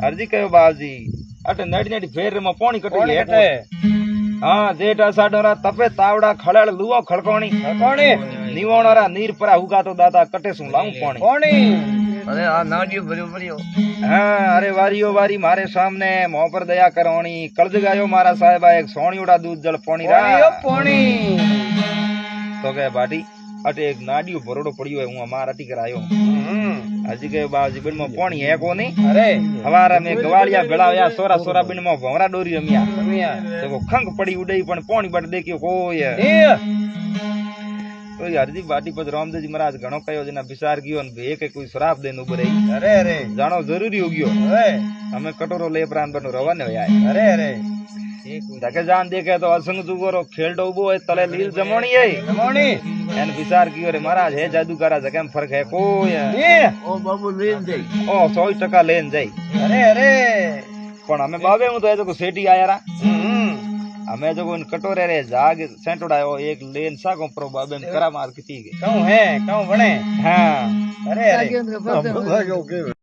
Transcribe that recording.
अर्जी कयो बाजी अटे नडी नडी फेर में पानी कटे हेठे हां जेठा साडोरा तपे तावड़ा खड़ेल लुओ खड़कोणी खड़कोणी निवोणरा नीर परा हुगा तो दादा कटे सु लाऊं पानी पानी अरे आ नाडियो भरियो भरियो हां अरे वारियो वारी मारे सामने मोह पर दया करोणी कलज गायो मारा साहेबा एक सोणीड़ा दूध जल पानी रा पानी तो गए बाटी अटे एक नाडियो भरोड़ो पड़ियो है हूं मार अटी करायो अजी के बाजी बिन में पानी है कोनी अरे हवारा में गवालिया बेलाया सोरा सोरा बिन में भवरा डोरी रमिया तो वो खंग पड़ी उडई पण पानी बट देखियो कोई तो यार जी बाटी पर रामदेव जी महाराज घणो कयो जना विचार कियो न एक कोई शराब देन उबरे अरे अरे जानो जरूरी हो गयो हमें कटोरो ले प्राण बनो रवाने होया अरे अरे देखे जान देखे तो असंग जुगोरो खेलडो उबो है तले लील जमोणी एन विचार कियो रे महाराज है जादूगरा जगह फर्क है कोई ओ बाबू लेन जाई ओ 100% लेन जाई अरे अरे पण हमें बाबे हूं तो है जो सेठी आया रा हमें जो इन कटोरे रे जाग सेंटोड़ायो एक लेन सागो प्रो बाबे में करा मार किती के कहूं है कहूं बने हां अरे अरे